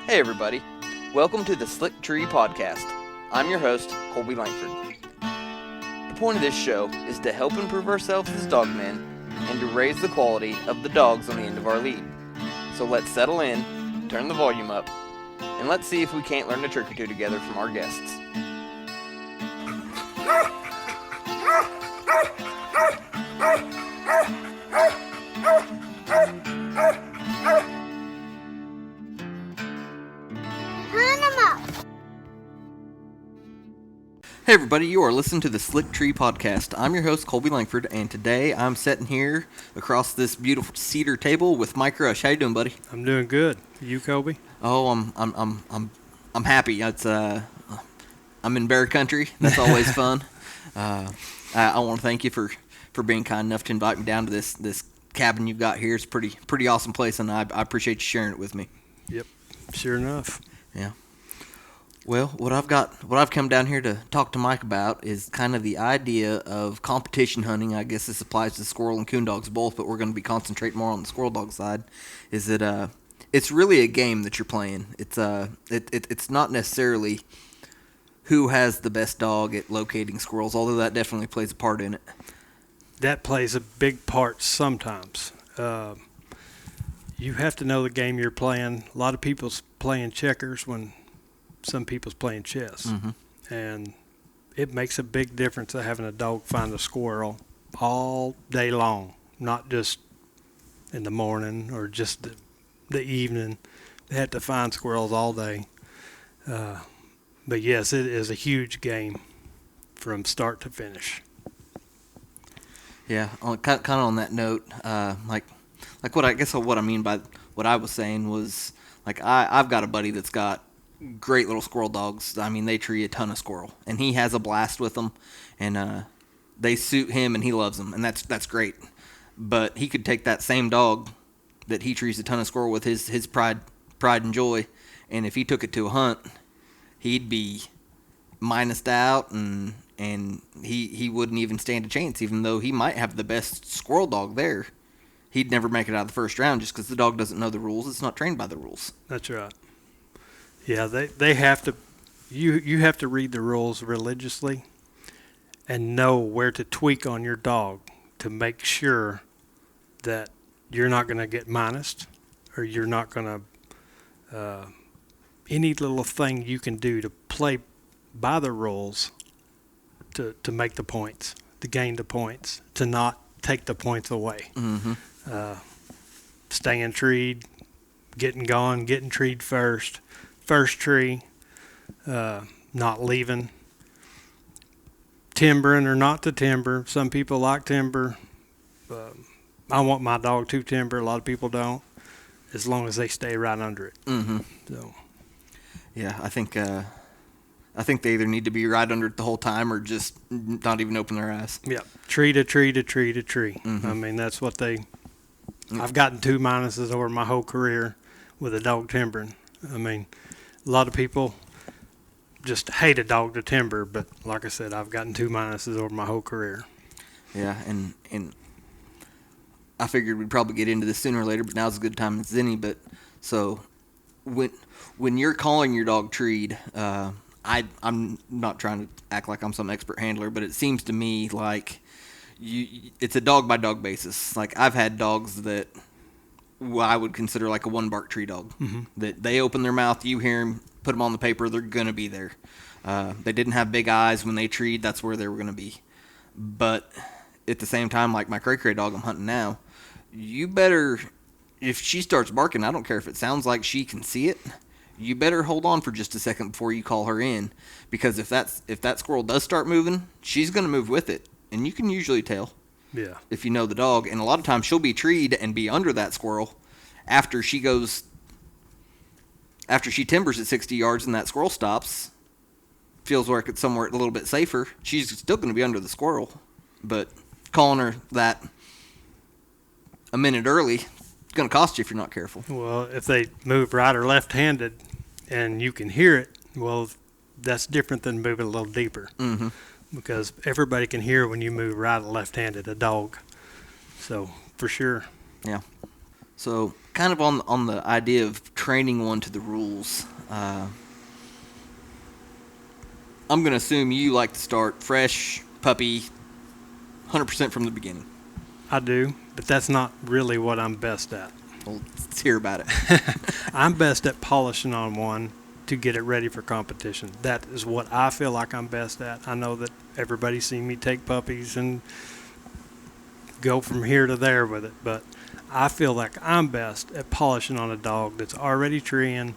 Hey everybody, welcome to the Slick Tree Podcast. I'm your host, Colby Langford. The point of this show is to help improve ourselves as dogmen and to raise the quality of the dogs on the end of our lead. So let's settle in, turn the volume up, and let's see if we can't learn a trick or two together from our guests. Hey everybody, you are listening to the Slick Tree Podcast. I'm your host, Colby Langford, and today I'm sitting here across this beautiful cedar table with Mike Rush. How you doing, buddy? I'm doing good. You, Colby? Oh, I'm happy. It's I'm in bear country. That's always fun. I want to thank you for being kind enough to invite me down to this cabin you've got here. It's a pretty awesome place, and I appreciate you sharing it with me. Yep, sure enough. Yeah. Well, what I've come down here to talk to Mike about is kind of the idea of competition hunting. I guess this applies to squirrel and coon dogs both, but we're going to be concentrating more on the squirrel dog side. Is that it's really a game that you're playing. It's not necessarily who has the best dog at locating squirrels, although that definitely plays a part in it. That plays a big part sometimes. You have to know the game you're playing. A lot of people's playing checkers when some people's playing chess. Mm-hmm. And it makes a big difference of having a dog find a squirrel all day long, not just in the morning or just the evening. They have to find squirrels all day. But yes, it is a huge game from start to finish. Yeah, kind of on that note, like what I mean by what I was saying was, like, I've got a buddy that's got great little squirrel dogs. I mean, they tree a ton of squirrel, and he has a blast with them, and they suit him, and he loves them, and that's great. But he could take that same dog that he trees a ton of squirrel with, his pride and joy, and if he took it to a hunt, he'd be minused out, and he wouldn't even stand a chance, even though he might have the best squirrel dog there. He'd never make it out of the first round just because the dog doesn't know the rules. It's not trained by the rules. That's right. Yeah, they have to. You have to read the rules religiously and know where to tweak on your dog to make sure that you're not going to get minused, or you're not going to. Any little thing you can do to play by the rules to make the points, to gain the points, to not take the points away. Mm-hmm. Staying treed, getting gone, getting treed first tree, not leaving, timbering or not to timber. Some people like timber. I want my dog to timber. A lot of people don't, as long as they stay right under it. Mm-hmm. So, yeah, I think they either need to be right under it the whole time or just not even open their eyes. yeah, tree to tree to tree to tree. Mm-hmm. I mean, that's what they. I've gotten 2 minuses over my whole career with a dog timbering. I mean, a lot of people just hate a dog to timber, but like I said, I've gotten 2 minuses over my whole career. Yeah, and I figured we'd probably get into this sooner or later, but now's a good time as any. But so when you're calling your dog treed, I'm not trying to act like I'm some expert handler, but it seems to me like it's a dog by dog basis. Like, I've had dogs that I would consider like a one bark tree dog. Mm-hmm. That they open their mouth, you hear them, put them on the paper, they're gonna be there. They didn't have big eyes when they treed, that's where they were gonna be. But at the same time, like my cray dog I'm hunting now, you better, if she starts barking, I don't care if it sounds like she can see it, you better hold on for just a second before you call her in, because if that squirrel does start moving, she's gonna move with it, and you can usually tell. Yeah. If you know the dog, and a lot of times she'll be treed and be under that squirrel after she timbers at 60 yards and that squirrel stops, feels like it's somewhere a little bit safer, she's still going to be under the squirrel. But calling her that a minute early, it's going to cost you if you're not careful. Well, if they move right or left-handed and you can hear it, well, that's different than moving a little deeper. Mm-hmm. Because everybody can hear when you move right or left-handed, a dog. So, for sure. Yeah. So, kind of on the idea of training one to the rules, I'm going to assume you like to start fresh, puppy, 100% from the beginning. I do, but that's not really what I'm best at. Well, let's hear about it. I'm best at polishing on one to get it ready for competition. That is what I feel like I'm best at. I know that everybody's seen me take puppies and go from here to there with it, but I feel like I'm best at polishing on a dog that's already treeing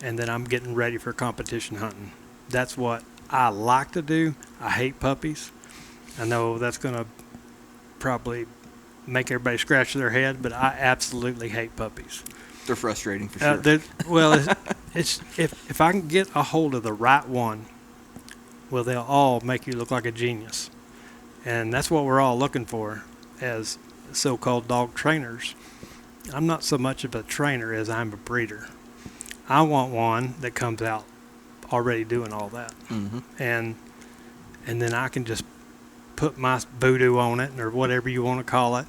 and then I'm getting ready for competition hunting. That's what I like to do. I hate puppies. I know that's going to probably make everybody scratch their head, but I absolutely hate puppies. They're frustrating for sure. It's if I can get a hold of the right one, well, they'll all make you look like a genius, and that's what we're all looking for as so-called dog trainers. I'm not so much of a trainer as I'm a breeder. I want one that comes out already doing all that, and then I can just put my voodoo on it or whatever you want to call it,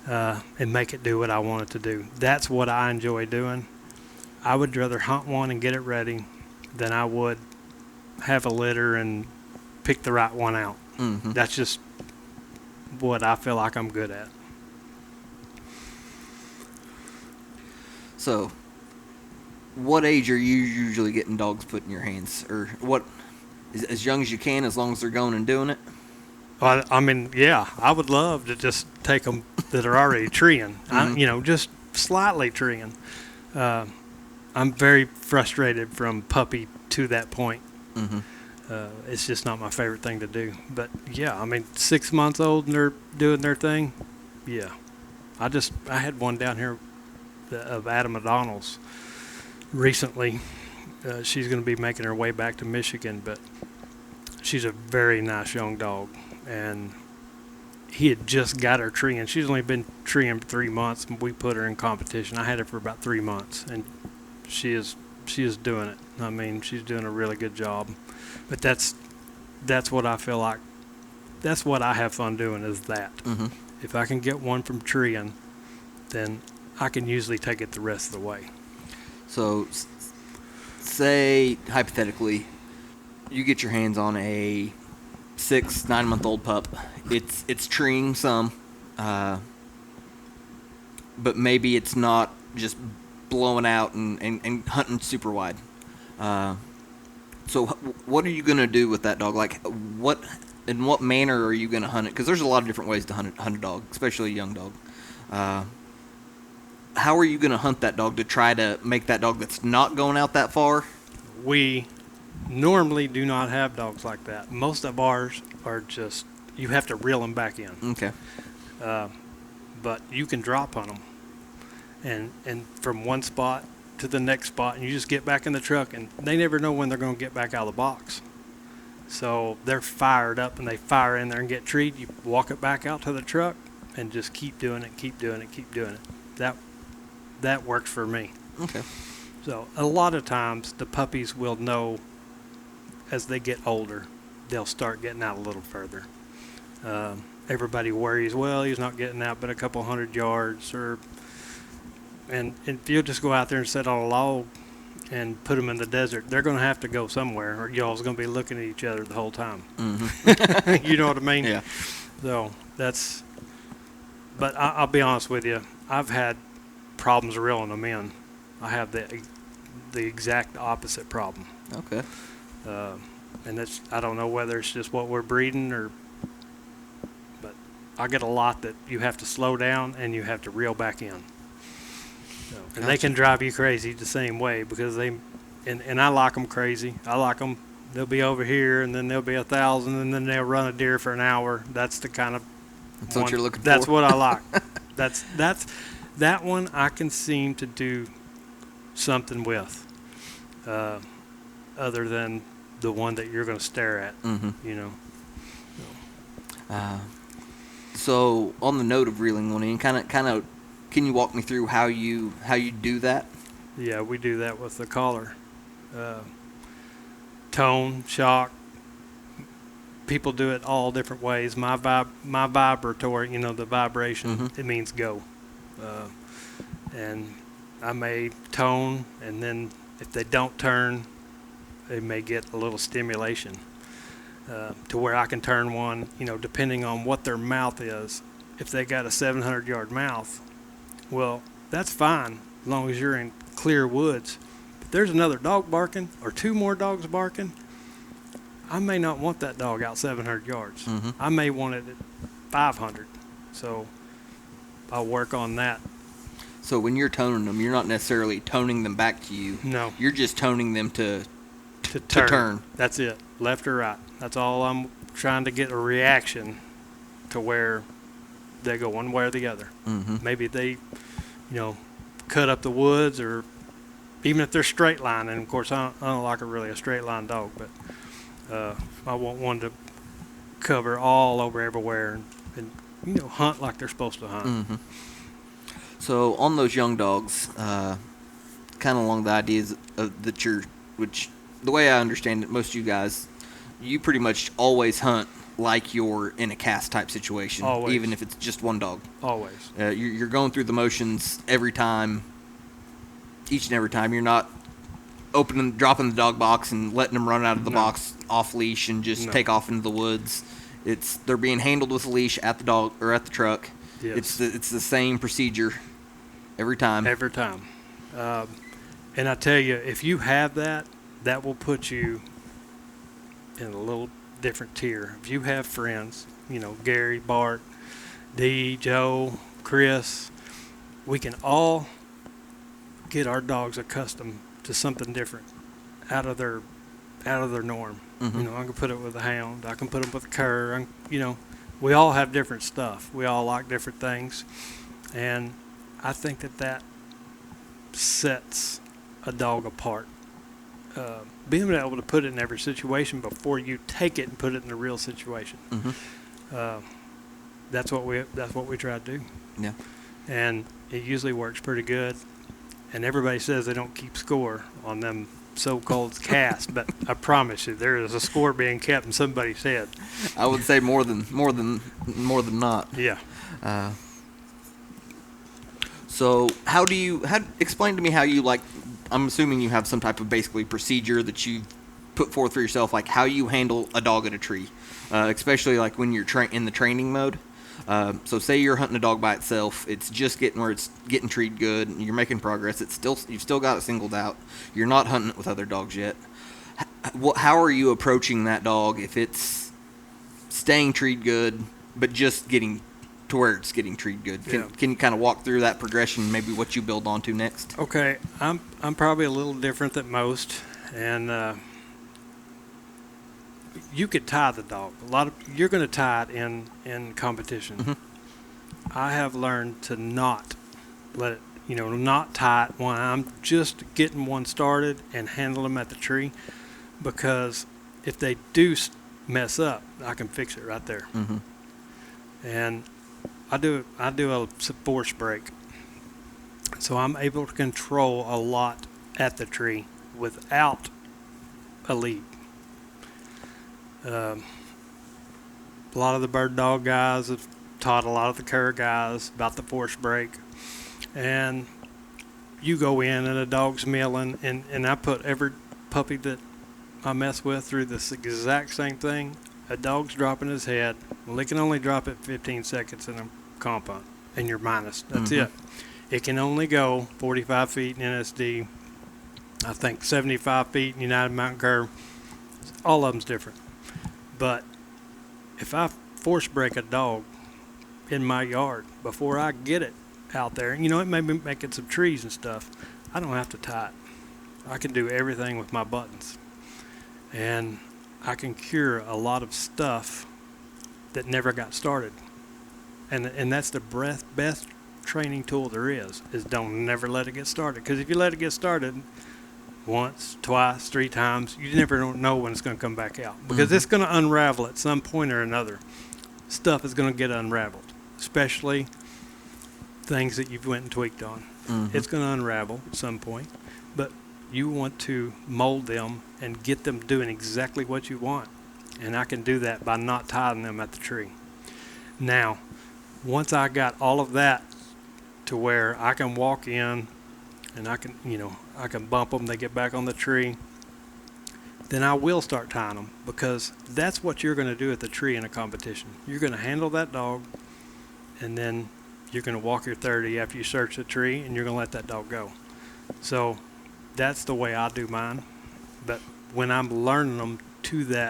and make it do what I want it to do. That's what I enjoy doing. I would rather hunt one and get it ready than I would have a litter and pick the right one out. That's just what I feel like I'm good at. So, what age are you usually getting dogs put in your hands? Or what, as young as you can, as long as they're going and doing it? Well, I mean, yeah, I would love to just take them that are already treeing, just slightly treeing. I'm very frustrated from puppy to that point. It's just not my favorite thing to do. But, yeah, I mean, 6 months old and they're doing their thing, yeah. I had one down here of Adam O'Donnell's recently. She's going to be making her way back to Michigan, but she's a very nice young dog. And he had just got her treeing. She's only been treeing for 3 months, and we put her in competition. I had her for about 3 months, and she is doing it. I mean, she's doing a really good job. But that's what I feel like. That's what I have fun doing is that. If I can get one from treeing, then I can usually take it the rest of the way. So, say, hypothetically, you get your hands on a 6-9 month old pup. It's treeing some, but maybe it's not just blowing out and hunting super wide. So what are you gonna do with that dog? Like, in what manner are you gonna hunt it? Because there's a lot of different ways to hunt a dog, especially a young dog. How are you gonna hunt that dog to try to make that dog that's not going out that far? We normally do not have dogs like that. Most of ours are just, you have to reel them back in. Okay. But you can drop on them and from one spot to the next spot, and you just get back in the truck, and they never know when they're going to get back out of the box. So they're fired up, and they fire in there and get treed. You walk it back out to the truck and just keep doing it, keep doing it, keep doing it. That works for me. Okay. So a lot of times the puppies will know as they get older, they'll start getting out a little further. Everybody worries, well, he's not getting out but a couple 100 yards, and if you'll just go out there and sit on a log and put them in the desert, they're going to have to go somewhere, or y'all's going to be looking at each other the whole time. You know what I mean? Yeah. So but I'll be honest with you, I've had problems reeling them in. I have the exact opposite problem. Okay. And I don't know whether it's just what we're breeding but I get a lot that you have to slow down and you have to reel back in. So, and Gotcha. they can drive you crazy the same way because and I like them crazy. I like them. They'll be over here and then they'll be 1,000 and then they'll run a deer for an hour. That's the kind of That's what you're looking for? That's what I like. That one I can seem to do something with, other than the one that you're going to stare at. You know. So on the note of reeling one in, kind of, can you walk me through how you do that? Yeah, we do that with the collar. Tone, shock. People do it all different ways. My vibratory, the vibration, it means go. And I may tone, and then if they don't turn, they may get a little stimulation to where I can turn one, depending on what their mouth is. If they got a 700-yard mouth, well, that's fine as long as you're in clear woods. If there's another dog barking or two more dogs barking, I may not want that dog out 700 yards. Mm-hmm. I may want it at 500. So I'll work on that. So when you're toning them, you're not necessarily toning them back to you. No. You're just toning them to turn. That's it. Left or right. That's all. I'm trying to get a reaction to where they go one way or the other. Mm-hmm. Maybe they, cut up the woods, or even if they're straight line. And of course, I don't like a straight line dog, but I want one to cover all over everywhere and hunt like they're supposed to hunt. Mm-hmm. So on those young dogs, kind of along the ideas of which the way I understand it, most of you guys, you pretty much always hunt like you're in a cast type situation, Always. Even if it's just one dog. Always. You're going through the motions every time, each and every time. You're not dropping the dog box and letting them run out of the box off leash and just take off into the woods. They're being handled with a leash at the dog or at the truck. Yes. It's the same procedure every time. Every time. And I tell you, if you have that, that will put you in a little different tier. If you have friends, Gary, Bart, Dee, Joe, Chris, we can all get our dogs accustomed to something different, out of their norm. Mm-hmm. I can put it with a hound. I can put them with a cur. We all have different stuff. We all like different things, and I think that sets a dog apart. Being able to put it in every situation before you take it and put it in a real situation. Mm-hmm. That's what we try to do. Yeah. And it usually works pretty good. And everybody says they don't keep score on them so-called casts, but I promise you, there is a score being kept in somebody's head. I would say more than not. Yeah. So explain to me how you like. I'm assuming you have some type of basically procedure that you put forth for yourself, like how you handle a dog at a tree, especially like when you're in the training mode. So say you're hunting a dog by itself, it's just getting where it's getting treated good, and you're making progress. You've still got it singled out. You're not hunting it with other dogs yet. How are you approaching that dog if it's staying treated good, but just getting to where it's getting treated good? Can you kind of walk through that progression, maybe what you build onto next? Okay, I'm probably a little different than most, and you could tie the dog. You're going to tie it in competition. Mm-hmm. I have learned to not let it, not tie it when I'm just getting one started and handle them at the tree, because if they do mess up, I can fix it right there. Mm-hmm. And I do a force break, so I'm able to control a lot at the tree without a lead. A lot of the bird dog guys have taught a lot of the cur guys about the force break, and you go in and a dog's milling, and I put every puppy that I mess with through this exact same thing. A dog's dropping his head. Well, it can only drop it 15 seconds in a compound, and you're minus. That's Mm-hmm. it. It can only go 45 feet in NSD, I think 75 feet in United Mountain Cur. All of them's different. But if I force break a dog in my yard before I get it out there, it may be making some trees and stuff, I don't have to tie it. I can do everything with my buttons. And I can cure a lot of stuff that never got started. And that's the best training tool there is don't never let it get started. Because if you let it get started once, twice, 3 times, you never know when it's going to come back out. Because Mm-hmm. it's going to unravel at some point or another. Stuff is going to get unraveled, especially things that you've went and tweaked on. Mm-hmm. It's going to unravel at some point. But you want to mold them and get them doing exactly what you want. And I can do that by not tying them at the tree. Now, once I got all of that to where I can walk in and I can bump them, they get back on the tree, then I will start tying them, because that's what you're going to do at the tree in a competition. You're going to handle that dog, and then you're going to walk your 30 after you search the tree, and you're going to let that dog go. So that's the way I do mine. But when I'm learning them to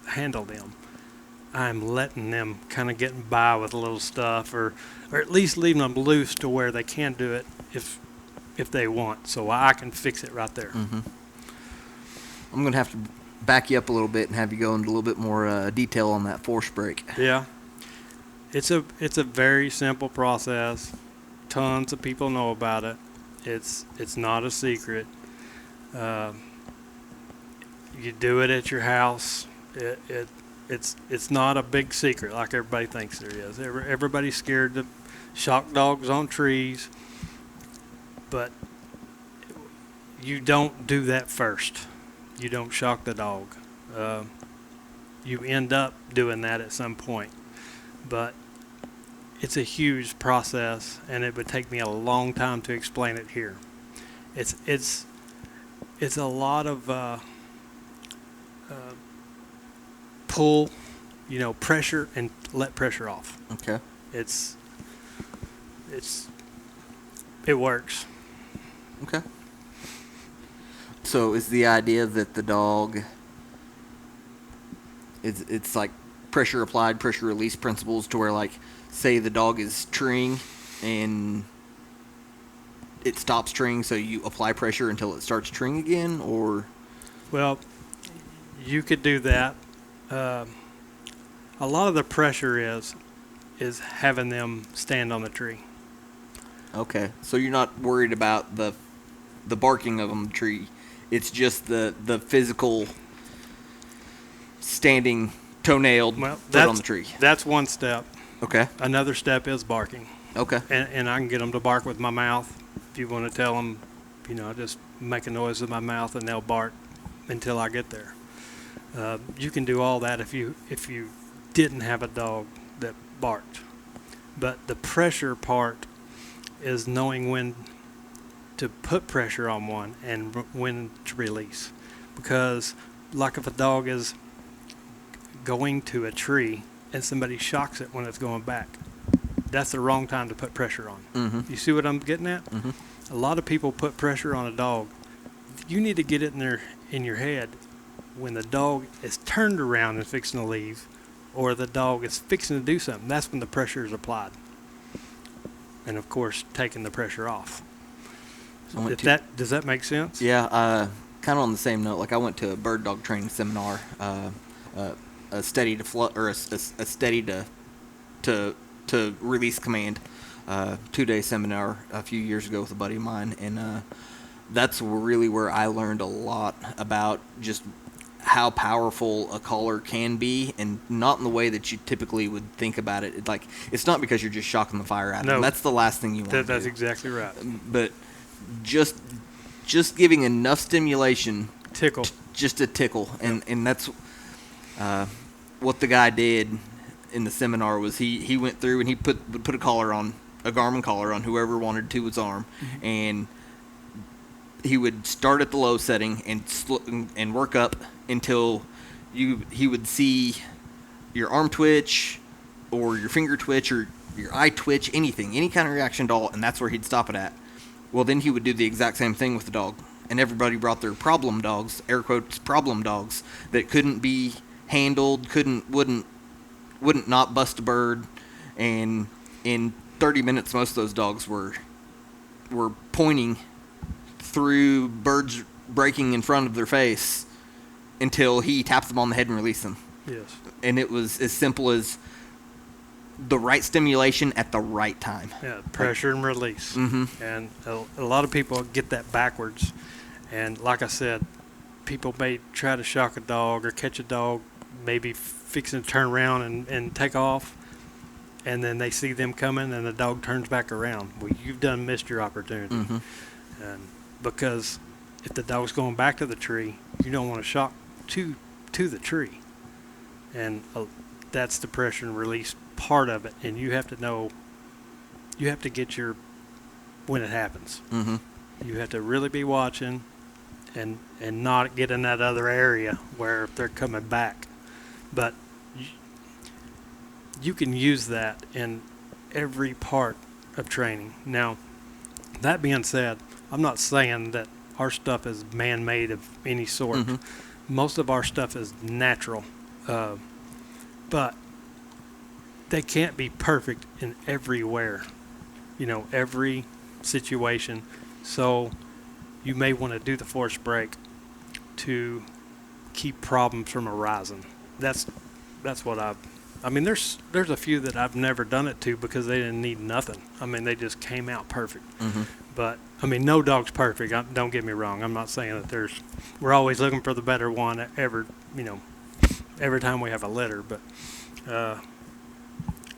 handle them, I'm letting them kind of getting by with a little stuff, or at least leaving them loose to where they can do it if they want, so I can fix it right there. Mm-hmm. I'm going to have to back you up a little bit and have you go into a little bit more detail on that force break. Yeah. It's a very simple process. Tons of people know about it. It's not a secret. You do it at your house. It's not a big secret like everybody thinks there is. Everybody's scared to shock dogs on trees, but you don't do that first. You don't shock the dog. You end up doing that at some point, but it's a huge process, and it would take me a long time to explain it here. It's a lot of pull, pressure, and let pressure off. Okay. It works. Okay. So is the idea that the dog it's like pressure applied, pressure release principles, to where, like, say the dog is treeing and it stops treeing, so you apply pressure until it starts treeing again, or? Well, you could do that. A lot of the pressure is having them stand on the tree. Okay, so you're not worried about the barking of the tree. It's just the physical standing toenailed foot on the tree. That's one step. Okay. Another step is barking. Okay. And I can get them to bark with my mouth. If you want to tell them, I just make a noise with my mouth and they'll bark until I get there. You can do all that if you didn't have a dog that barked. But the pressure part is knowing when to put pressure on one and when to release. Because, like, if a dog is going to a tree and somebody shocks it when it's going back, that's the wrong time to put pressure on. Mm-hmm. You see what I'm getting at? Mm-hmm. A lot of people put pressure on a dog. You need to get it in your head when the dog is turned around and fixing to leave, or the dog is fixing to do something. That's when the pressure is applied. And, of course, taking the pressure off. Does that make sense? Yeah, kind of on the same note. Like, I went to a bird dog training seminar, a steady to a steady to release command, 2-day seminar a few years ago with a buddy of mine, and that's really where I learned a lot about just how powerful a collar can be, and not in the way that you typically would think about it. It's not because you're just shocking the fire out of them. That's the last thing you want to do. That's exactly right. But just giving enough stimulation, just a tickle, and that's what the guy did in the seminar. Was he went through and he would put a Garmin collar on whoever wanted to his arm, mm-hmm. and he would start at the low setting and work up until he would see your arm twitch or your finger twitch or your eye twitch, any kind of reaction at all, and that's where he'd stop it at. Well, then he would do the exact same thing with the dog, and everybody brought their problem dogs, air quotes, problem dogs, that couldn't be handled, wouldn't not bust a bird, and in 30 minutes most of those dogs were pointing through birds breaking in front of their face until he tapped them on the head and released them. Yes. And it was as simple as the right stimulation at the right time. Yeah, pressure and release. Mm-hmm. And a lot of people get that backwards. And like I said, people may try to shock a dog or catch a dog, maybe fixing to turn around and take off, and then they see them coming and the dog turns back around. Well, you've missed your opportunity. Mm-hmm. And because if the dog's going back to the tree, you don't want to shock to the tree. And that's the pressure and release part of it. And you have to know you have to get when it happens. Mm-hmm. You have to really be watching and not get in that other area where they're coming back. But you can use that in every part of training. Now, that being said, I'm not saying that our stuff is man-made of any sort. Mm-hmm. Most of our stuff is natural, but they can't be perfect in everywhere, every situation. So you may want to do the force break to keep problems from arising. That's what I mean, there's a few that I've never done it to because they didn't need nothing. I mean, they just came out perfect. Mm-hmm. But I mean, no dog's perfect. Don't get me wrong. I'm not saying that we're always looking for the better one every time we have a litter. But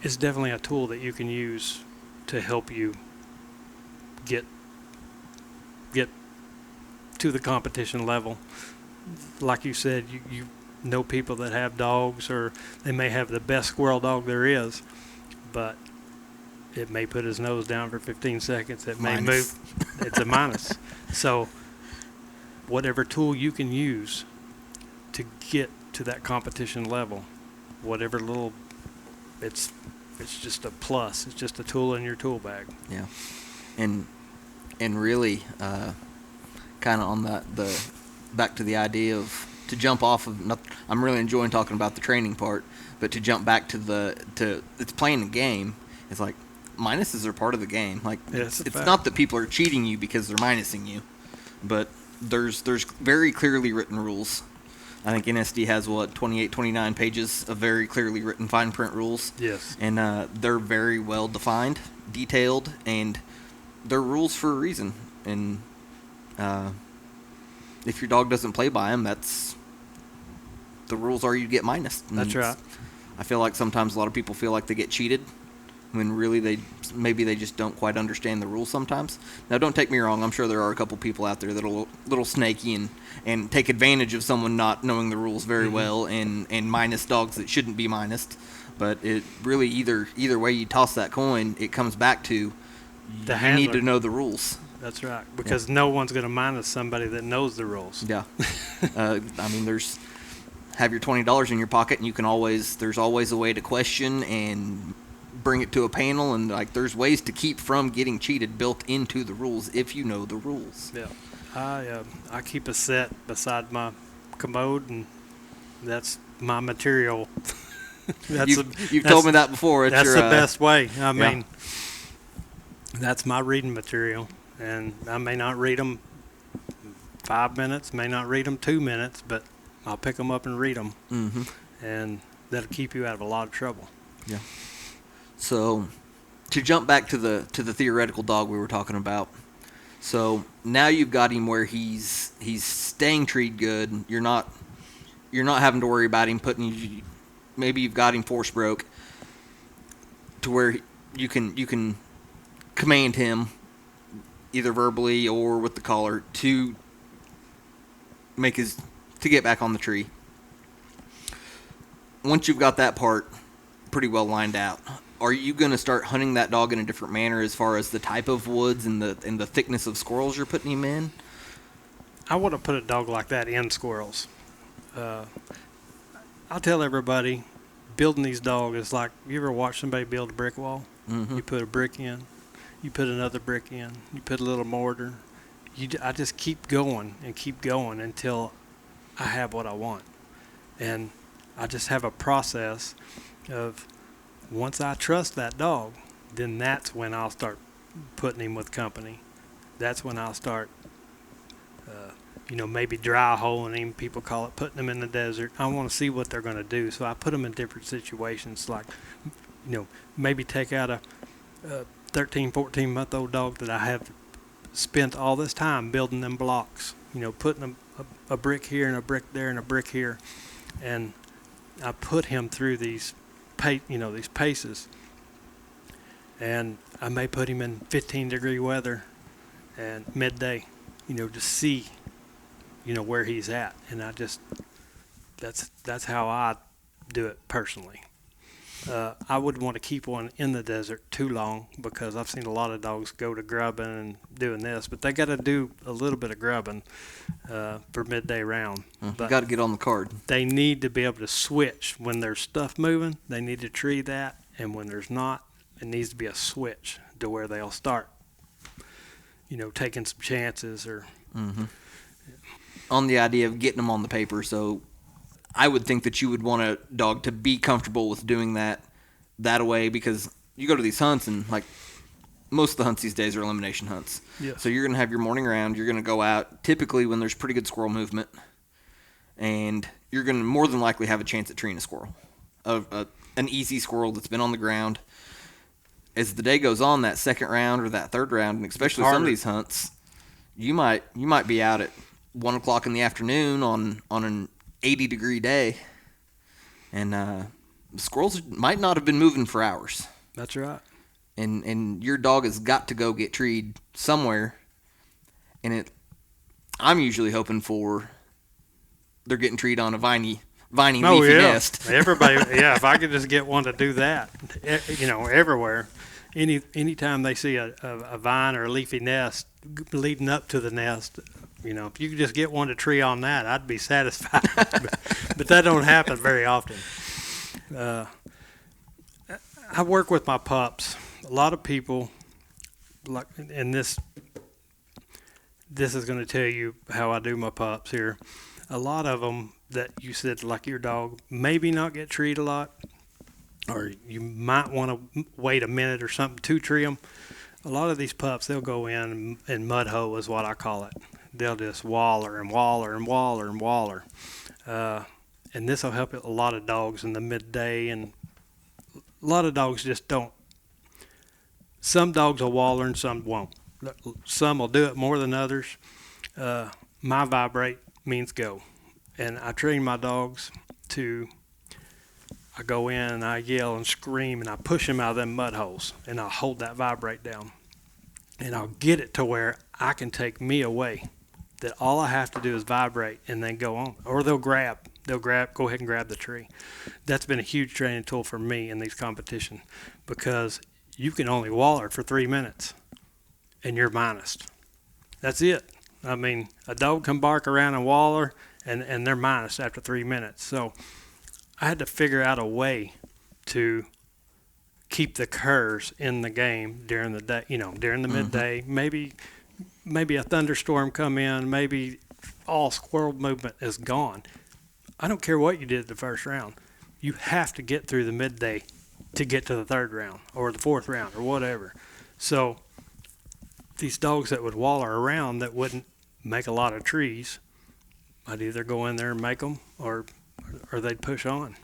it's definitely a tool that you can use to help you get to the competition level. Like you said, you know people that have dogs, or they may have the best squirrel dog there is, but it may put his nose down for 15 seconds. It may move. It's a minus. So whatever tool you can use to get to that competition level, whatever little, it's just a plus. It's just a tool in your tool bag. Yeah. And really, kind of on the back to the idea of to jump off of. I'm really enjoying talking about the training part, but to jump back to it's playing the game. It's like minuses are part of the game. Like it's not that people are cheating you because they're minusing you, but there's very clearly written rules. I think NSD has 28, 29 pages of very clearly written fine print rules. Yes. And they're very well defined, detailed, and they're rules for a reason. And if your dog doesn't play by them, the rules are you get minus. That's right. I feel like sometimes a lot of people feel like they get cheated when really they just don't quite understand the rules sometimes. Now, don't take me wrong. I'm sure there are a couple people out there that are a little snaky and take advantage of someone not knowing the rules very well and minus dogs that shouldn't be minused. But it really, either way you toss that coin, it comes back to you need to know the rules. That's right, because no one's going to minus somebody that knows the rules. Yeah. I mean, have your $20 in your pocket, and there's always a way to question and bring it to a panel, and there's ways to keep from getting cheated built into the rules if you know the rules. Yeah. I keep a set beside my commode, and that's my material. You've told me that before. That's the best way. I mean, that's my reading material, and I may not read them 5 minutes, may not read them 2 minutes, but I'll pick them up and read them, and that'll keep you out of a lot of trouble. Yeah. So, to jump back to the theoretical dog we were talking about. So now you've got him where he's staying treed good. You're not having to worry about him putting. Maybe you've got him force broke to where you can command him either verbally or with the collar to get back on the tree. Once you've got that part pretty well lined out, are you going to start hunting that dog in a different manner as far as the type of woods and the thickness of squirrels you're putting him in? I want to put a dog like that in squirrels. I'll tell everybody, building these dogs is like, you ever watch somebody build a brick wall? Mm-hmm. You put a brick in, you put another brick in, you put a little mortar. I just keep going until I have what I want. And I just have a process of, once I trust that dog, then that's when I'll start putting him with company. That's when I'll start, maybe dry holing him. People call it putting him in the desert. I want to see what they're going to do. So I put them in different situations, like, maybe take out a 13, 14-month-old dog that I have spent all this time building them blocks, putting them a brick here and a brick there and a brick here. And I put him through these paces, and I may put him in 15-degree weather and midday, to see, where he's at, and that's how I do it personally. I wouldn't want to keep one in the desert too long because I've seen a lot of dogs go to grubbing and doing this, but they got to do a little bit of grubbing for midday round. You But got to get on the card. they need to be able to switch when there's stuff moving. They need to tree that, and when there's not, it needs to be a switch to where they'll start, taking some chances or. On the idea of getting them on the paper, so I would think that you would want a dog to be comfortable with doing that away, because you go to these hunts and like most of the hunts these days are elimination hunts. Yes. So you're going to have your morning round. You're going to go out typically when there's pretty good squirrel movement, and you're going to more than likely have a chance at treeing a squirrel, an easy squirrel that's been on the ground. As the day goes on, that second round or that third round, and especially some of these hunts, you might be out at 1 o'clock in the afternoon on an 80-degree day, and squirrels might not have been moving for hours. That's right. And your dog has got to go get treed somewhere, and I'm usually hoping for they're getting treed on a viney leafy nest. Everybody, if I could just get one to do that, everywhere. Anytime they see a vine or a leafy nest leading up to the nest, if you could just get one to tree on that, I'd be satisfied. but that don't happen very often. I work with my pups. A lot of people, and this is going to tell you how I do my pups here. A lot of them that you said, like your dog, maybe not get treed a lot, or you might want to wait a minute or something to tree them. A lot of these pups, they'll go in and mud hole is what I call it. They'll just waller and waller and waller and waller. And this will help a lot of dogs in the midday, and a lot of dogs just don't. Some dogs will waller and some won't. Some will do it more than others. My vibrate means go. And I train my dogs I go in and I yell and scream and I push them out of them mud holes, and I'll hold that vibrate down. And I'll get it to where I can take me away, that all I have to do is vibrate and then go on. Or they'll go ahead and grab the tree. That's been a huge training tool for me in these competitions, because you can only waller for 3 minutes and you're minus. That's it. I mean, a dog can bark around and waller and they're minus after 3 minutes. So I had to figure out a way to keep the curs in the game during the day, during the midday. Maybe a thunderstorm come in, maybe all squirrel movement is gone. I don't care what you did the first round. You have to get through the midday to get to the third round or the fourth round or whatever. So these dogs that would waller around that wouldn't make a lot of trees, I'd either go in there and make them or they'd push on.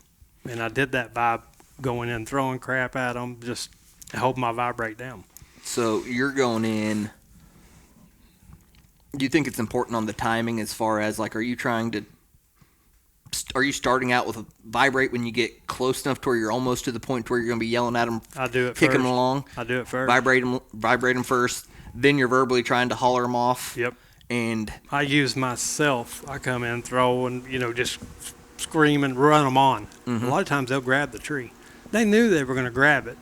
And I did that by going in, throwing crap at them, just holding my vibrate down. So you're going in. Do you think it's important on the timing as far as, like, are you starting out with a vibrate when you get close enough to where you're almost to the point where you're going to be yelling at them, I do it kicking first. them along? I do it first. Vibrate them first. Then you're verbally trying to holler them off. Yep. And I use myself. I come in, throw, and just scream and run them on. A lot of times they'll grab the tree. They knew they were going to grab it,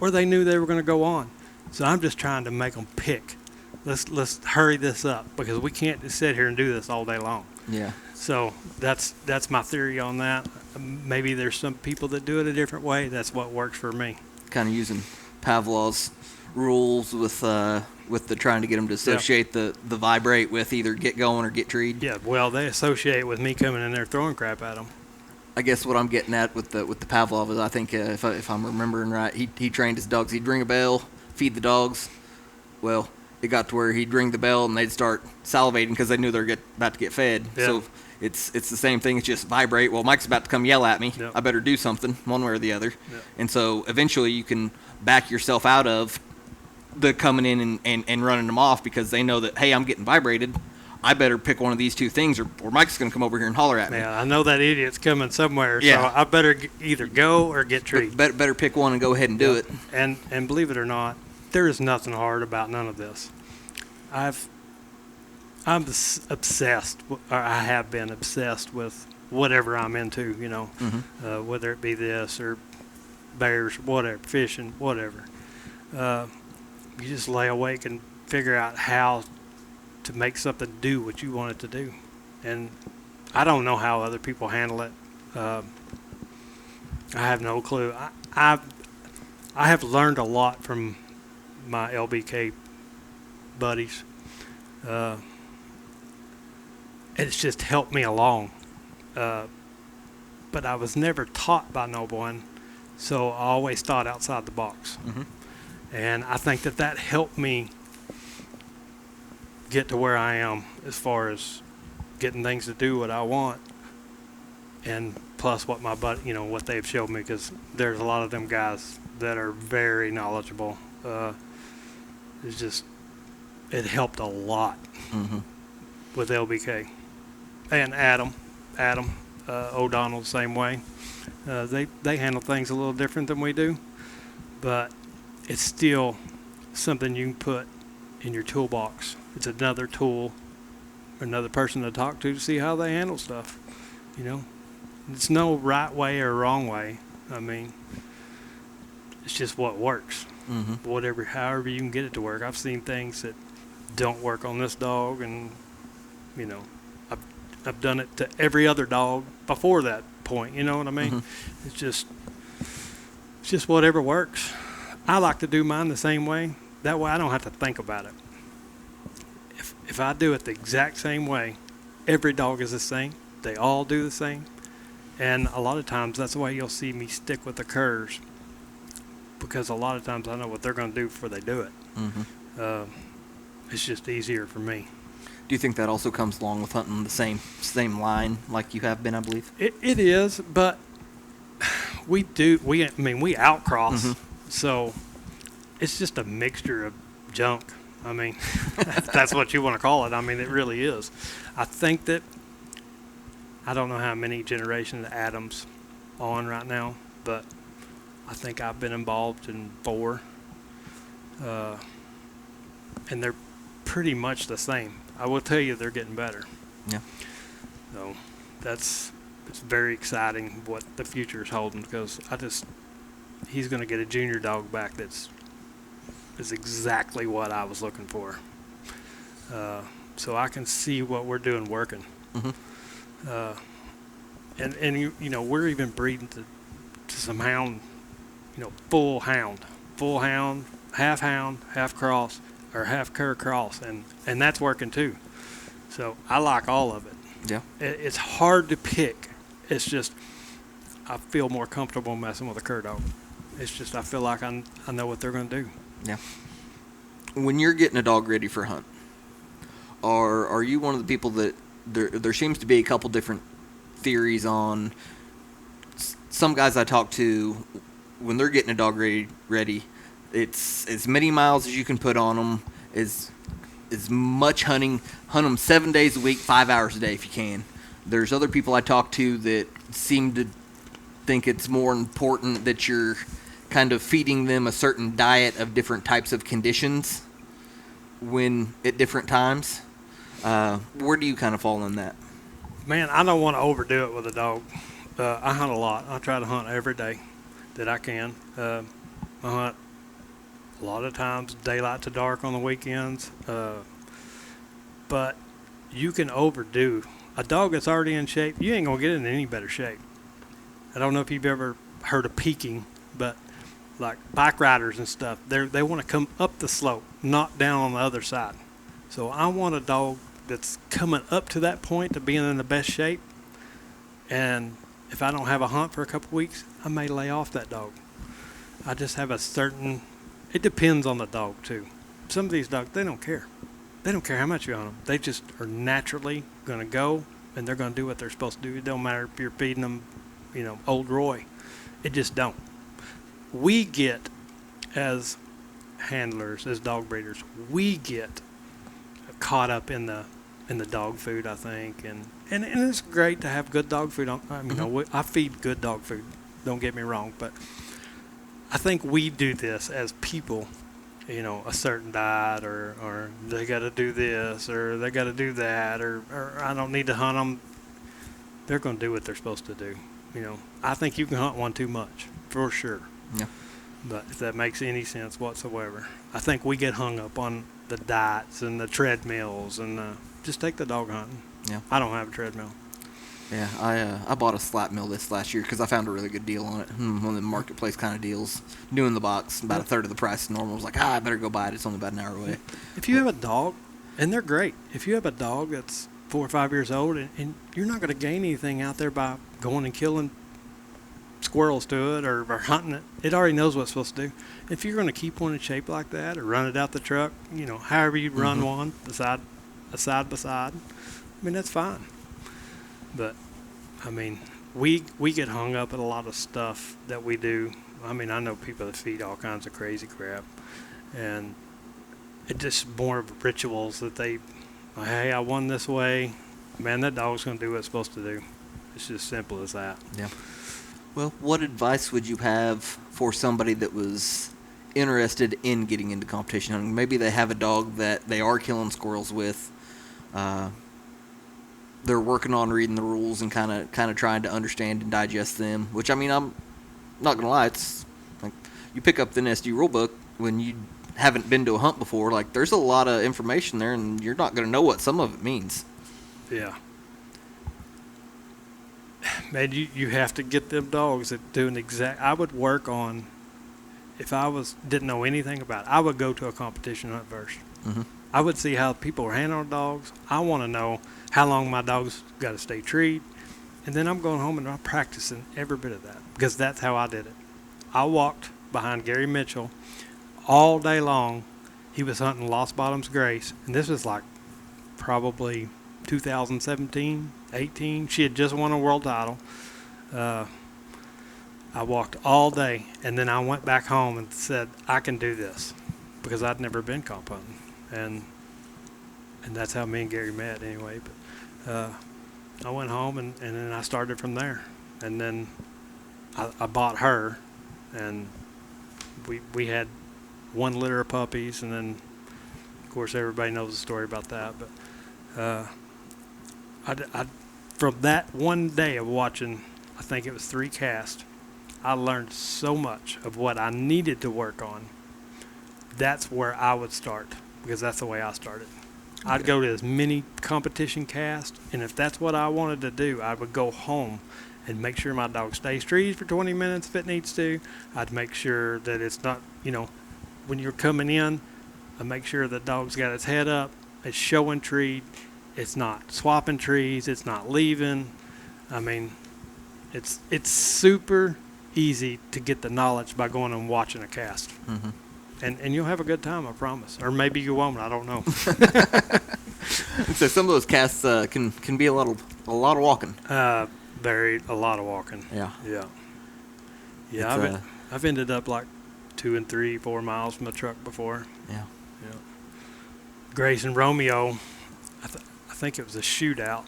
or they knew they were going to go on. So I'm just trying to make them pick. Let's hurry this up, because we can't just sit here and do this all day long. yeah. So that's my theory on that. Maybe there's some people that do it a different way. That's what works for me. Kind of using Pavlov's rules with the trying to get them to associate the vibrate with either get going or get treed. Yeah, well, they associate with me coming in there throwing crap at them. I guess what I'm getting at with the Pavlov is, I think if I'm remembering right, he trained his dogs. He'd ring a bell, feed the dogs. Well, it got to where he'd ring the bell and they'd start salivating because they knew they were about to get fed. Yeah. So it's the same thing. It's just vibrate. Well, Mike's about to come yell at me. Yep. I better do something one way or the other. Yep. And so eventually you can back yourself out of the coming in and running them off, because they know that, hey, I'm getting vibrated. I better pick one of these two things, or Mike's going to come over here and holler at me. Yeah, I know that idiot's coming somewhere, Yeah. so I better either go or get treated. Better pick one and go ahead and do it. And believe it or not, there is nothing hard about none of this. I'm obsessed, or I have been obsessed with whatever I'm into, whether it be this or bears, whatever, fishing, whatever. You just lay awake and figure out how to make something do what you want it to do. And I don't know how other people handle it. I have no clue. I have learned a lot from my LBK buddies. It's just helped me along. But I was never taught by no one, so I always thought outside the box. Mm-hmm. And I think that helped me get to where I am as far as getting things to do what I want, and plus what my what they've showed me, because there's a lot of them guys that are very knowledgeable. It helped a lot Mm-hmm. with LBK and Adam O'Donnell the same way. They handle things a little different than we do, but it's still something you can put in your toolbox. It's another tool, another person to talk to see how they handle stuff. It's no right way or wrong way. I mean, it's just what works. Mm-hmm. However you can get it to work. I've seen things that don't work on this dog, and I've done it to every other dog before that point. You know what I mean? Mm-hmm. It's just whatever works. I like to do mine the same way. That way I don't have to think about it. If I do it the exact same way, every dog is the same. They all do the same. And a lot of times that's why you'll see me stick with the curs, because a lot of times I know what they're going to do before they do it. Mm-hmm. It's just easier for me. Do you think that also comes along with hunting the same line like you have been, I believe? It is, but we outcross, Mm-hmm. so it's just a mixture of junk. I mean, if that's what you want to call it. I mean, it really is. I think that I don't know how many generations of Adams on right now, but I think I've been involved in 4, and they're pretty much the same. I will tell you, they're getting better. Yeah. So it's very exciting what the future is holding, because he's going to get a junior dog back is exactly what I was looking for. So I can see what we're doing working. Mm-hmm. And we're even breeding to some hound, full hound, half cross, or half cur cross, and that's working too. So I like all of it. Yeah. It's hard to pick. It's just I feel more comfortable messing with a cur dog. It's just I feel like I know what they're going to do. Yeah. When you're getting a dog ready for hunt, are you one of the people that there seems to be a couple different theories on some guys I talk to when they're getting a dog ready, it's as many miles as you can put on them, as much hunt them 7 days a week, 5 hours a day if you can. There's other people I talk to that seem to think it's more important that you're kind of feeding them a certain diet of different types of conditions when at different times. Where do you kind of fall in that? Man, I don't want to overdo it with a dog. I hunt a lot. I try to hunt every day that I can. I hunt a lot of times daylight to dark on the weekends. But you can overdo. A dog that's already in shape, you ain't going to get it in any better shape. I don't know if you've ever heard of peaking, but like bike riders and stuff, they want to come up the slope, not down on the other side. So I want a dog that's coming up to that point to being in the best shape. And if I don't have a hunt for a couple weeks, I may lay off that dog. I just have it depends on the dog too. Some of these dogs, they don't care. They don't care how much you hunt them. They just are naturally going to go, and they're going to do what they're supposed to do. It don't matter if you're feeding them, Old Roy. It just don't. We get, as handlers, as dog breeders, we get caught up in the dog food, I think, and it's great to have good dog food. I feed good dog food. Don't get me wrong, but I think we do this as people. A certain diet, or they got to do this, or they got to do that, or I don't need to hunt them. They're going to do what they're supposed to do. I think you can hunt one too much, for sure. Yeah. But if that makes any sense whatsoever, I think we get hung up on the diets and the treadmills and just take the dog hunting. Yeah. I don't have a treadmill. Yeah, I bought a slap mill this last year because I found a really good deal on it. One of the marketplace kind of deals. New in the box, about a third of the price of normal. I was like, I better go buy it. It's only about an hour away. If you have a dog, and they're great, if you have a dog that's 4 or 5 years old, and you're not going to gain anything out there by going and killing squirrels to it or hunting it. It already knows what it's supposed to do. If you're going to keep one in shape like that or run it out the truck, however you run one, side by side, I mean, that's fine. But, I mean, we get hung up at a lot of stuff that we do. I mean, I know people that feed all kinds of crazy crap, and it's just more of rituals that they, hey, I won this way. Man, that dog's going to do what it's supposed to do. It's just simple as that. Yeah. Well, what advice would you have for somebody that was interested in getting into competition hunting? Maybe they have a dog that they are killing squirrels with. They're working on reading the rules and kind of trying to understand and digest them. Which, I mean, I'm not gonna lie, it's like you pick up the NSD rule book when you haven't been to a hunt before. Like, there's a lot of information there, and you're not gonna know what some of it means. Yeah. Man, you have to get them dogs that do an exact. I would work on, if I didn't know anything about it, I would go to a competition hunt first. Mm-hmm. I would see how people are handling dogs. I want to know how long my dog's got to stay treed. And then I'm going home and I'm practicing every bit of that because that's how I did it. I walked behind Gary Mitchell all day long. He was hunting Lost Bottoms Grace, and this was like probably 2017, 18. She had just won a world title. I walked all day, and then I went back home and said, I can do this, because I'd never been comp hunting. And that's how me and Gary met anyway. But I went home, and then I started from there. And then I bought her, and we had one litter of puppies, and then, of course, everybody knows the story about that. But I from that one day of watching, I think it was 3 casts, I learned so much of what I needed to work on. That's where I would start, because that's the way I started. Okay. I'd go to as many competition casts, and if that's what I wanted to do, I would go home and make sure my dog stays treed for 20 minutes if it needs to. I'd make sure that it's not, when you're coming in, I make sure the dog's got its head up, it's showing treed, it's not swapping trees, it's not leaving. I mean, it's super easy to get the knowledge by going and watching a cast. Mm-hmm. And you'll have a good time, I promise. Or maybe you won't, I don't know. So some of those casts can be a lot of walking. A lot of walking. Yeah. Yeah. Yeah, I've ended up like 2 and 3, 4 miles from the truck before. Yeah. Yeah. Grace and Romeo, I think it was a shootout,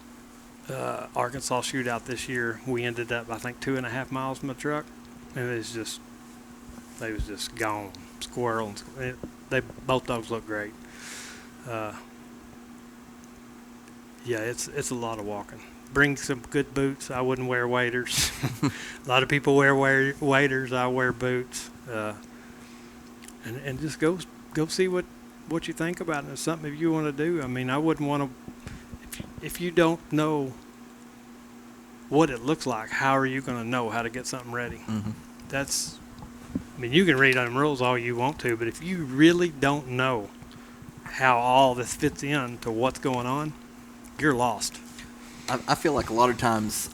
Arkansas shootout this year. We ended up, I think, 2.5 miles from the truck, and they was just gone. Squirrel and both dogs look great. Yeah, it's a lot of walking. Bring some good boots. I wouldn't wear waders. A lot of people wear waders. I wear boots. And just go see what you think about it. It's something if you want to do. I mean, I wouldn't want to. If you don't know what it looks like, how are you going to know how to get something ready? Mm-hmm. I mean, you can read on rules all you want to, but if you really don't know how all this fits in to what's going on, you're lost. I feel like a lot of times,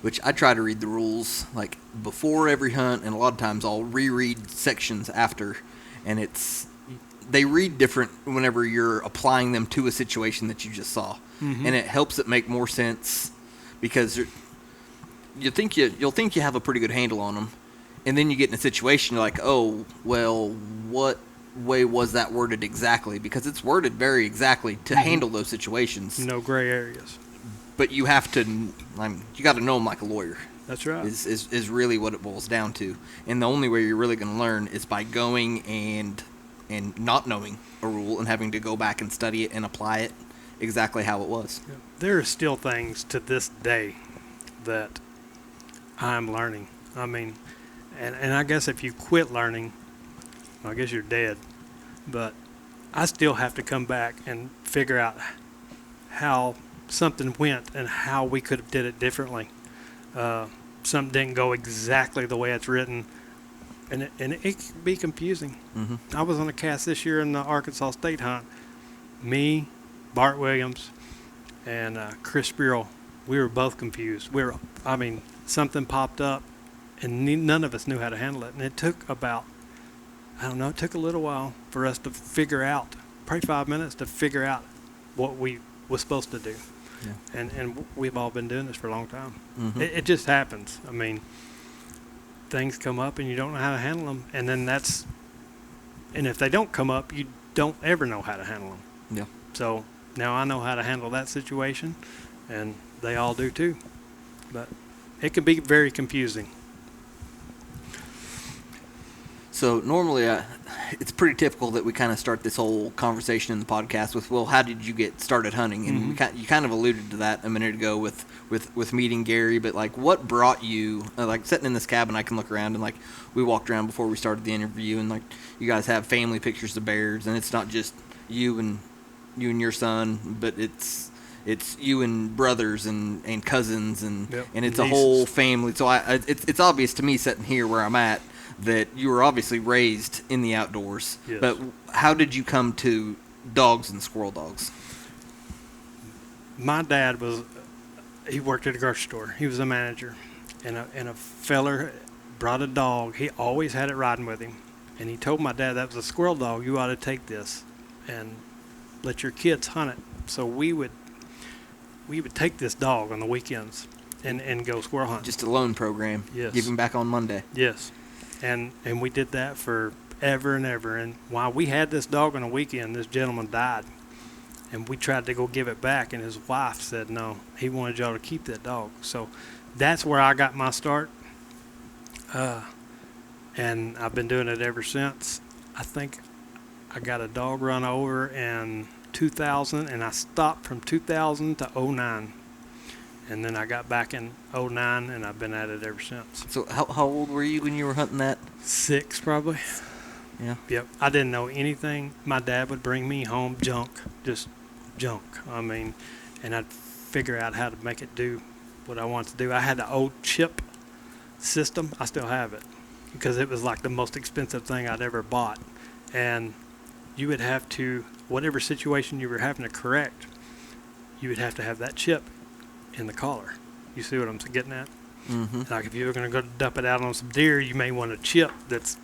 which I try to read the rules like before every hunt, and a lot of times I'll reread sections after, and they read different whenever you're applying them to a situation that you just saw, mm-hmm. and it helps it make more sense because you'll think you have a pretty good handle on them. And then you get in a situation you're like, oh, well, what way was that worded exactly? Because it's worded very exactly to mm-hmm. handle those situations. No gray areas. But you have to, you got to know them like a lawyer. That's right. Is really what it boils down to. And the only way you're really going to learn is by going and not knowing a rule and having to go back and study it and apply it exactly how it was. Yeah. There are still things to this day that I'm learning. I mean, And I guess if you quit learning, I guess you're dead. But I still have to come back and figure out how something went and how we could have did it differently. Something didn't go exactly the way it's written, and it can be confusing. Mm-hmm. I was on a cast this year in the Arkansas State hunt. Me, Bart Williams, and Chris Squirrel, we were both confused. Something popped up, and none of us knew how to handle it. And it took it took a little while for us to figure out, probably 5 minutes to figure out what we was supposed to do. Yeah. And we've all been doing this for a long time. Mm-hmm. It just happens. I mean, things come up and you don't know how to handle them, and if they don't come up, you don't ever know how to handle them. Yeah. So now I know how to handle that situation, and they all do too. But it can be very confusing. So normally, it's pretty typical that we kind of start this whole conversation in the podcast with, "Well, how did you get started hunting?" And you kind of alluded to that a minute ago with meeting Gary. But like, what brought you? Like sitting in this cabin, I can look around and like we walked around before we started the interview, and like you guys have family pictures of bears, and it's not just you and your son, but it's you and brothers and cousins and Yep. and it's a whole family. So it's obvious to me sitting here where I'm at that you were obviously raised in the outdoors. Yes. But how did you come to dogs and squirrel dogs? My dad he worked at a grocery store. He was a manager, and a feller brought a dog. He always had it riding with him, and he told my dad, "That was a squirrel dog. You ought to take this and let your kids hunt it." So we would take this dog on the weekends and go squirrel hunting. Just a loan program. Yes. Give him back on Monday. Yes. And we did that for ever and ever. And while we had this dog on the weekend, this gentleman died. And we tried to go give it back, and his wife said no. He wanted y'all to keep that dog. So that's where I got my start. And I've been doing it ever since. I think I got a dog run over in 2000, and I stopped from 2000 to 2009. And then I got back in 2009, and I've been at it ever since. So how old were you when you were hunting that? 6, probably. Yeah. Yep. I didn't know anything. My dad would bring me home just junk. I mean, and I'd figure out how to make it do what I wanted to do. I had the old chip system. I still have it because it was like the most expensive thing I'd ever bought. And you would have to, whatever situation you were having to correct, you would have to have that chip in the collar. You see what I'm getting at? Mm-hmm. Like if you were going to go dump it out on some deer, you may want a chip that's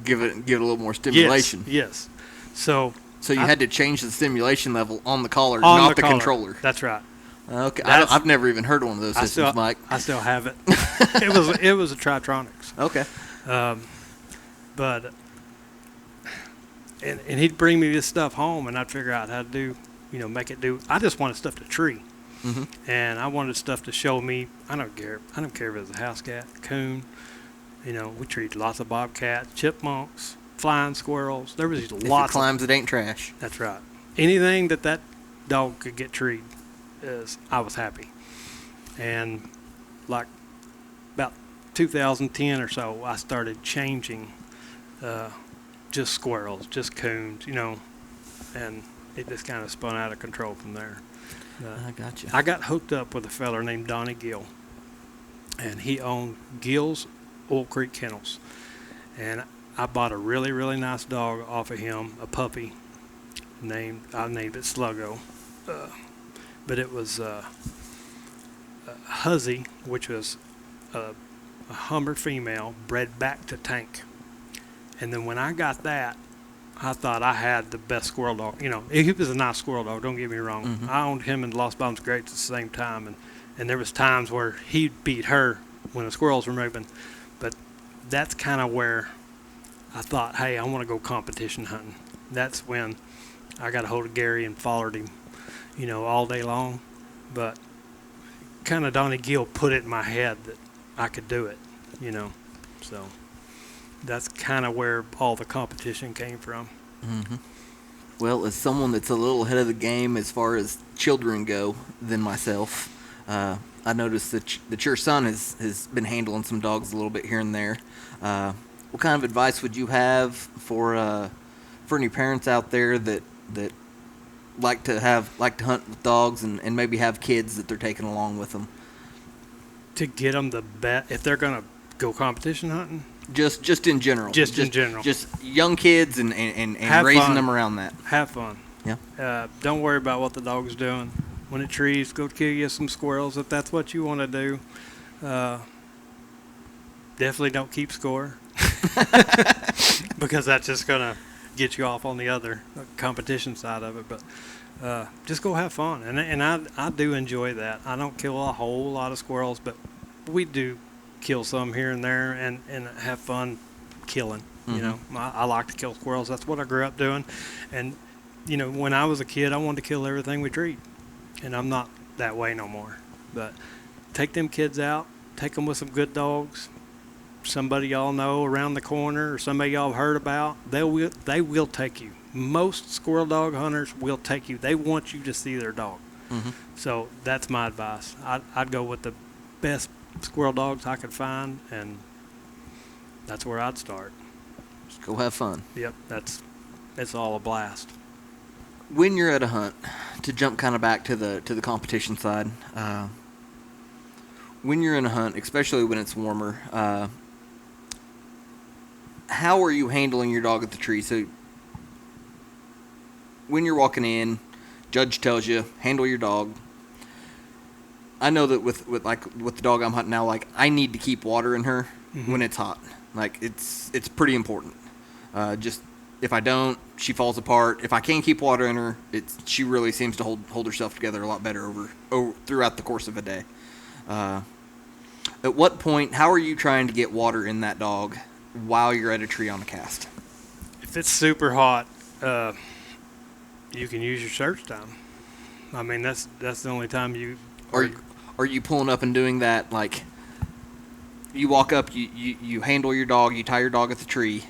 Give it a little more stimulation. Yes. So you had to change the stimulation level on the collar, on not the collar. Controller. That's right. Okay. I've never even heard of one of those systems, Mike. I still have it. It was a Tritronics. Okay. But and he'd bring me this stuff home, and I'd figure out how to do, make it do. I just wanted stuff to tree. Mm-hmm. And I wanted stuff to show me. I don't care if it was a house cat, coon. We treated lots of bobcats, chipmunks, flying squirrels. There was If lots. it climbs, it ain't trash. That's right. Anything that dog could get treed, I was happy. And like about 2010 or so, I started changing just squirrels, just coons, and it just kind of spun out of control from there. I gotcha. I got hooked up with a feller named Donnie Gill, and he owned Gill's Oil Creek Kennels. And I bought a really, really nice dog off of him, a puppy. I named it Sluggo. But it was Huzzy, which was a Hummer female bred back to Tank. And then when I got that, I thought I had the best squirrel dog. He was a nice squirrel dog, don't get me wrong. Mm-hmm. I owned him and Lost Bombs Greats at the same time, and there was times where he'd beat her when the squirrels were moving. But that's kind of where I thought, hey, I want to go competition hunting. That's when I got a hold of Gary and followed him, all day long. But kind of Donnie Gill put it in my head that I could do it, So that's kind of where all the competition came from. Mm-hmm. Well, as someone that's a little ahead of the game as far as children go than myself, I noticed that your son has been handling some dogs a little bit here and there. What kind of advice would you have for any parents out there that like to hunt with dogs and maybe have kids that they're taking along with them? To get them the best, if they're gonna go competition hunting, Just in general. just in general, Just young kids and Have raising fun. them around that. have fun. Yeah. Don't worry about what the dog's doing. When it trees, go kill you some squirrels if that's what you want to do. Definitely don't keep score because that's just gonna get you off on the other competition side of it. But just go have fun, and I do enjoy that. I don't kill a whole lot of squirrels, but we do kill some here and there, and have fun killing. You know, I like to kill squirrels. That's what I grew up doing, and when I was a kid, I wanted to kill everything we treat, and I'm not that way no more. But take them kids out, take them with some good dogs. Somebody y'all know around the corner or somebody y'all heard about, they will take you. Most squirrel dog hunters will take you. They want you to see their dog. So that's my advice. I'd go with the best squirrel dogs I could find, and that's where I'd start. Just go have fun. Yep, it's all a blast. When you're at a hunt, to jump kind of back to the competition side, when you're in a hunt, especially when it's warmer, how are you handling your dog at the tree? So when you're walking in, judge tells you handle your dog. I know that with the dog I'm hunting now, like I need to keep water in her when it's hot. Like it's pretty important. Just if I don't, she falls apart. If I can keep water in her, she really seems to hold herself together a lot better over throughout the course of a day. At what point, how are you trying to get water in that dog while you're at a tree on a cast? If it's super hot, you can use your search time. I mean, that's the only time you Are you pulling up and doing that? Like you walk up, you handle your dog, you tie your dog at the tree.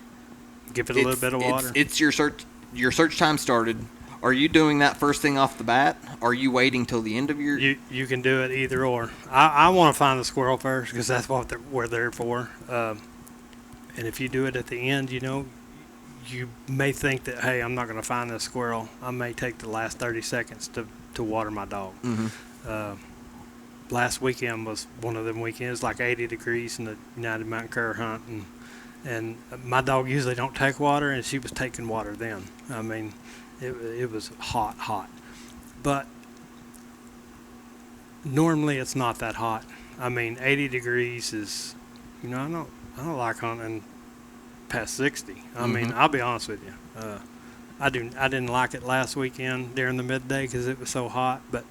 give it a little bit of water. It's your search time started. Are you doing that first thing off the bat? Are you waiting till the end of your? You can do it either or. I want to find the squirrel first because that's what we're there for. And if you do it at the end, you may think that, hey, I'm not going to find this squirrel. I may take the last 30 seconds to water my dog. Last weekend was one of them weekends, like 80 degrees in the United Mountain Cur hunt, and my dog usually don't take water, and she was taking water then. I mean, it was hot. But normally it's not that hot. I mean, 80 degrees is, I don't like hunting past 60. I mean, I'll be honest with you. I didn't like it last weekend during the midday because it was so hot, but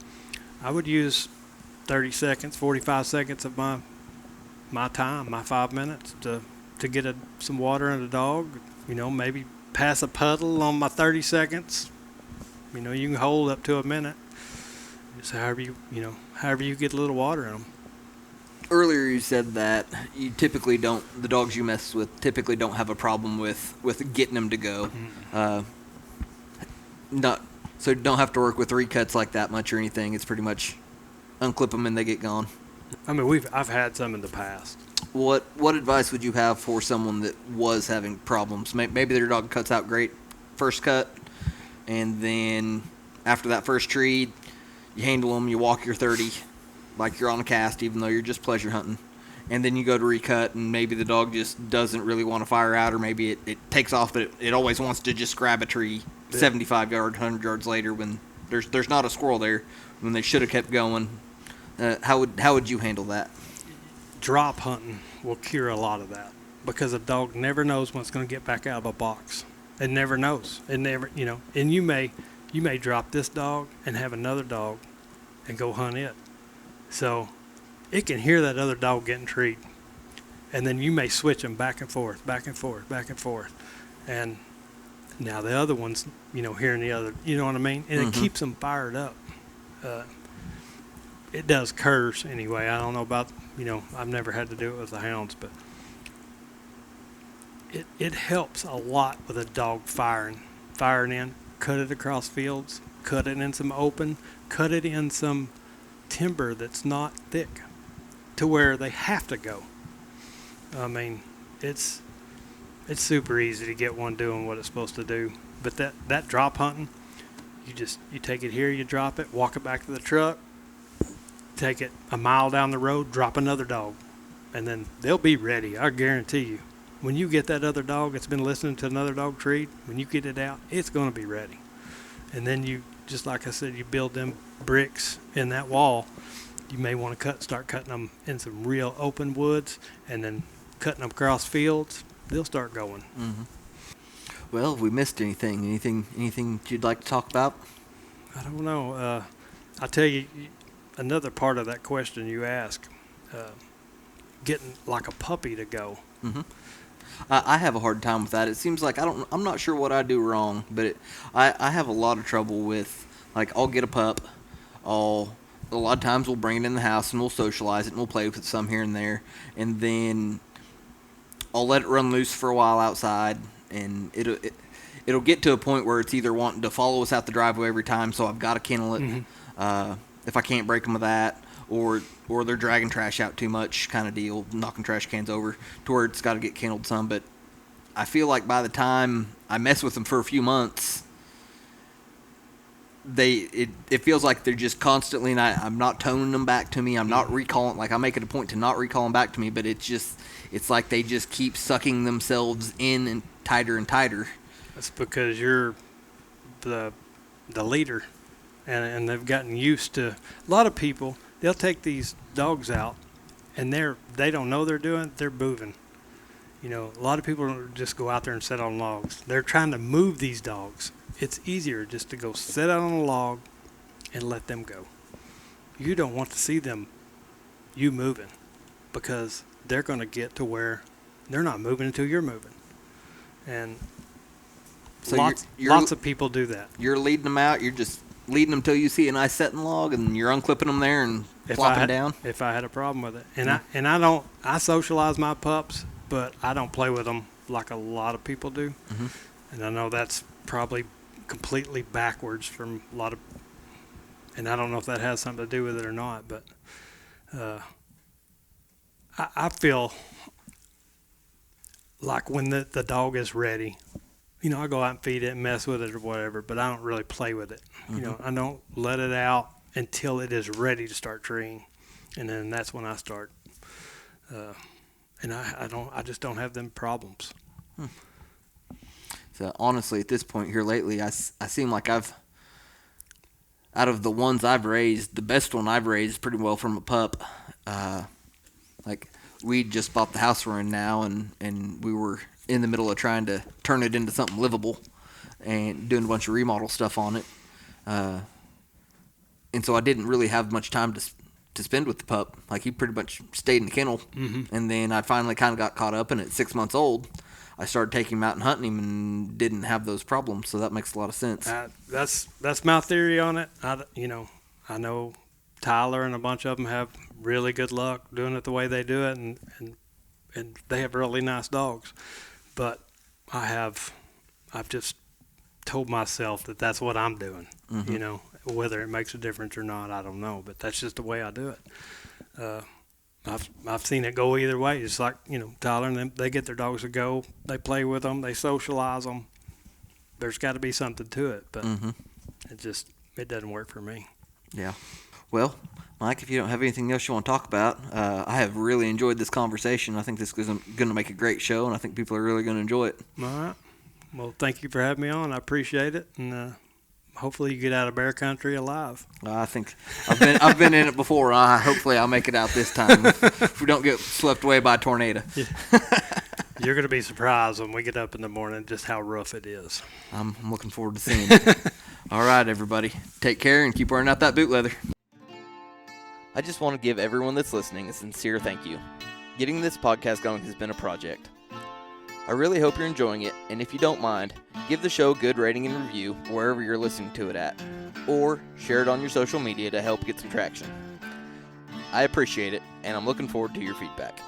I would use 30 seconds, 45 seconds of my time, my 5 minutes to get some water in the dog. Maybe pass a puddle on my 30 seconds. You can hold up to a minute. Just however you get a little water in them. Earlier you said that the dogs you mess with typically don't have a problem with getting them to go. So don't have to work with recuts like that much or anything. It's pretty much unclip them and they get gone. I mean, I've had some in the past. What advice would you have for someone that was having problems? Maybe their dog cuts out great first cut, and then after that first tree, you handle them, you walk your 30 like you're on a cast, even though you're just pleasure hunting, and then you go to recut, and maybe the dog just doesn't really want to fire out, or maybe it takes off, but it always wants to just grab a tree 75 yards, 100 yards later when there's not a squirrel there, when they should have kept going. How would you handle that? Drop hunting will cure a lot of that because a dog never knows when it's going to get back out of a box. It never knows. It never, and you may drop this dog and have another dog and go hunt it. So it can hear that other dog getting treed, and then you may switch them back and forth, back and forth, back and forth, and now the other one's hearing the other. You know what I mean? And it keeps them fired up. It does curs anyway. I don't know about I've never had to do it with the hounds, but it helps a lot with a dog firing in. Cut it across fields. Cut it in some open. Cut it in some timber that's not thick to where they have to go. I mean, it's super easy to get one doing what it's supposed to do. But that drop hunting, you take it here, you drop it, walk it back to the truck, take it a mile down the road, drop another dog, and then they'll be ready. I guarantee you. When you get that other dog that's been listening to another dog treat, when you get it out, it's going to be ready. And then you, just like I said, you build them bricks in that wall. You may want to start cutting them in some real open woods, and then cutting them across fields. They'll start going. Mm-hmm. Well, have we missed anything you'd like to talk about? I don't know. I'll tell you another part of that question you asked. Getting like a puppy to go. Mm-hmm. I have a hard time with that. It seems like I'm not sure what I do wrong, but I have a lot of trouble with, like, I'll get a pup. A lot of times we'll bring it in the house and we'll socialize it and we'll play with it some here and there, and then I'll let it run loose for a while outside, and it'll get to a point where it's either wanting to follow us out the driveway every time, so I've got to kennel it. Mm-hmm. If I can't break them with that, or they're dragging trash out too much, kind of deal, knocking trash cans over to where it's got to get kenneled some. But I feel like by the time I mess with them for a few months, it feels like they're just constantly, and I'm not toning them back to me. I'm not recalling, like I make it a point to not recall them back to me, but it's like they just keep sucking themselves in and tighter. That's because you're the leader, and they've gotten used to. A lot of people, they'll take these dogs out, and they don't know they're moving. You know, a lot of people don't just go out there and sit on logs. They're trying to move these dogs. It's easier just to go sit out on a log and let them go. You don't want to see you moving, because they're going to get to where they're not moving until you're moving. And so lots of people do that. You're leading them out. You're just leading them till you see a nice setting log, and you're unclipping them there and flopping down. If I had a problem with it, and I socialize my pups, but I don't play with them like a lot of people do. Mm-hmm. And I know that's probably completely backwards from a lot of, and I don't know if that has something to do with it or not, but I feel like when the dog is ready, you know, I go out and feed it and mess with it or whatever, but I don't really play with it. Mm-hmm. You know, I don't let it out until it is ready to start treeing, and then that's when I start. And I just don't have them problems. So honestly, at this point here lately, I seem like out of the ones I've raised, the best one I've raised pretty well from a pup. Like, we just bought the house we're in now, and we were in the middle of trying to turn it into something livable and doing a bunch of remodel stuff on it. And so I didn't really have much time to spend with the pup. Like, he pretty much stayed in the kennel. Mm-hmm. And then I finally kind of got caught up, and at 6 months old, I started taking him out and hunting him and didn't have those problems. So that makes a lot of sense. That's my theory on it. I know Tyler and a bunch of them have really good luck doing it the way they do it, and they have really nice dogs. But I've just told myself that that's what I'm doing. Mm-hmm. You know, whether it makes a difference or not, I don't know. But that's just the way I do it. I've seen it go either way. It's like, you know, Tyler and them, they get their dogs to go, they play with them, they socialize them. There's got to be something to it, but mm-hmm. it doesn't work for me. Yeah. Well, Mike, if you don't have anything else you want to talk about, I have really enjoyed this conversation. I think this is going to make a great show, and I think people are really going to enjoy it. All right. Well, thank you for having me on. I appreciate it, and hopefully you get out of bear country alive. I think I've been in it before. Hopefully I'll make it out this time if we don't get swept away by a tornado. Yeah. You're going to be surprised when we get up in the morning just how rough it is. I'm looking forward to seeing it. All right, everybody. Take care and keep wearing out that boot leather. I just want to give everyone that's listening a sincere thank you. Getting this podcast going has been a project. I really hope you're enjoying it, and if you don't mind, give the show a good rating and review wherever you're listening to it at, or share it on your social media to help get some traction. I appreciate it, and I'm looking forward to your feedback.